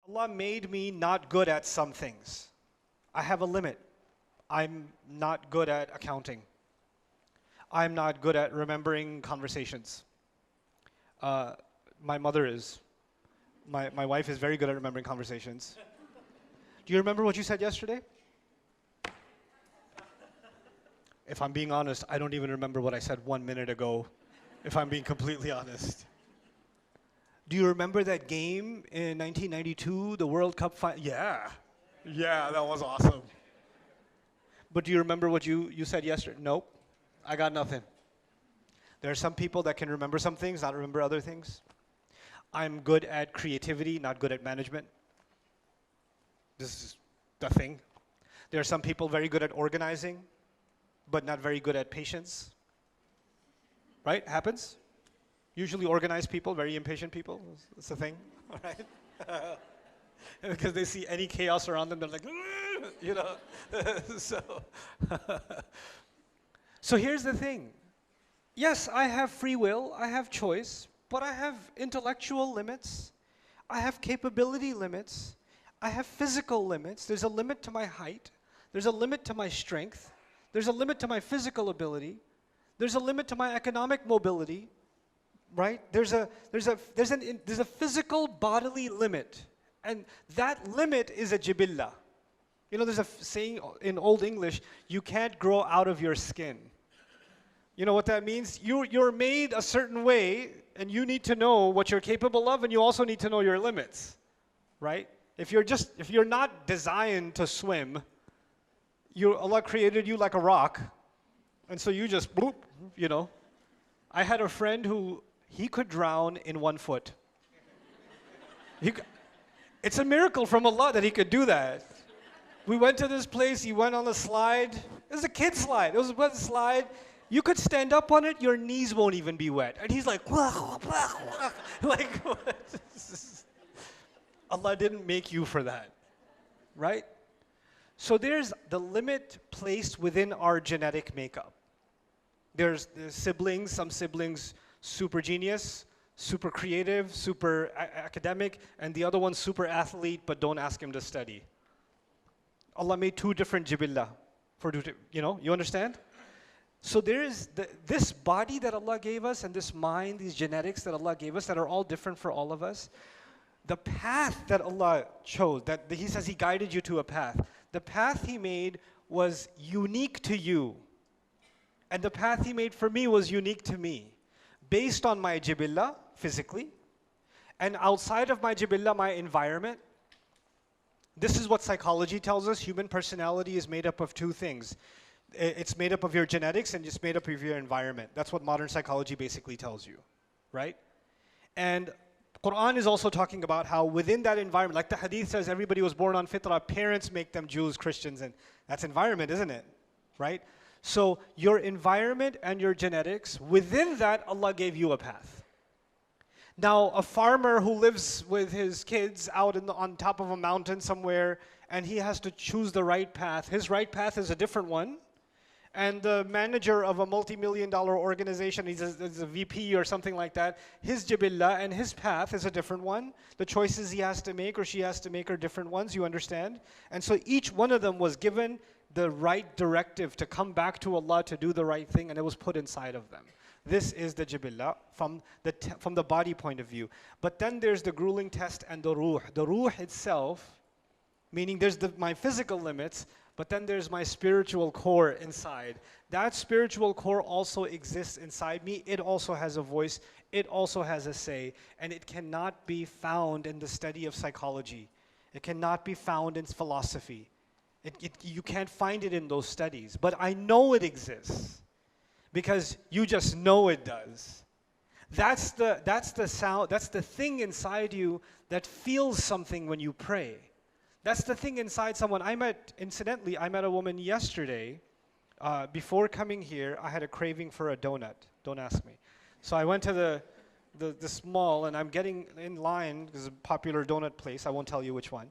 Allah made me not good at some things. I have a limit. I'm not good at accounting. I'm not good at remembering conversations. My mother is. My wife is very good at remembering conversations. Do you remember what you said yesterday? If I'm being honest, I don't even remember what I said 1 minute ago, if I'm being completely honest. Do you remember that game in 1992, the World Cup final? Yeah. Yeah, that was awesome. But do you remember what you said yesterday? Nope. I got nothing. There are some people that can remember some things, not remember other things. I'm good at creativity, not good at management. This is the thing. There are some people very good at organizing, but not very good at patience. Right? Happens? Usually organized people, very impatient people. It's the thing, all right? Because they see any chaos around them, they're like, you know. So here's the thing. Yes, I have free will, I have choice, but I have intellectual limits, I have capability limits, I have physical limits. There's a limit to my height, there's a limit to my strength, there's a limit to my physical ability, there's a limit to my economic mobility, right? There's a physical bodily limit, and that limit is a jibillah. You know, there's a saying in Old English, you can't grow out of your skin. You know what that means? You're made a certain way, and you need to know what you're capable of, and you also need to know your limits, right? If you're not designed to swim, Allah created you like a rock, and so you just bloop, you know. I had a friend who he could drown in 1 foot. It's a miracle from Allah that he could do that. We went to this place, he went on a slide. It was a kid slide. It was a wet slide. You could stand up on it, your knees won't even be wet. And he's like, like what? Allah didn't make you for that, right? So there's the limit placed within our genetic makeup. There's siblings, some siblings super genius, super creative, super academic, and the other one super athlete, but don't ask him to study. Allah made 2 different jibillah, you understand? So there is this body that Allah gave us, and this mind, these genetics that Allah gave us that are all different for all of us. The path that Allah chose, that He says He guided you to a path. The path He made was unique to you. And the path He made for me was unique to me. Based on my jibillah, physically, and outside of my jibillah, my environment. This is what psychology tells us. Human personality is made up of 2 things. It's made up of your genetics and it's made up of your environment. That's what modern psychology basically tells you, right? And Quran is also talking about how within that environment, like the hadith says, everybody was born on fitrah, parents make them Jews, Christians, and that's environment, isn't it? Right? So your environment and your genetics, within that, Allah gave you a path. Now, a farmer who lives with his kids out on top of a mountain somewhere, and he has to choose the right path. His right path is a different one. And the manager of a multi-million-dollar organization, he's a VP or something like that, his jibillah and his path is a different one. The choices he has to make or she has to make are different ones, you understand? And so each one of them was given the right directive to come back to Allah to do the right thing, and it was put inside of them. This is the jibillah from the body point of view. But then there's the grueling test and the ruh. The ruh itself, meaning there's my physical limits, but then there's my spiritual core inside. That spiritual core also exists inside me. It also has a voice. It also has a say. And it cannot be found in the study of psychology. It cannot be found in philosophy. You can't find it in those studies. But I know it exists because you just know it does. That's the sound. That's the thing inside you that feels something when you pray. That's the thing inside someone. Incidentally, I met a woman yesterday. Before coming here, I had a craving for a donut. Don't ask me. So I went to this mall, and I'm getting in line. There's a popular donut place. I won't tell you which one.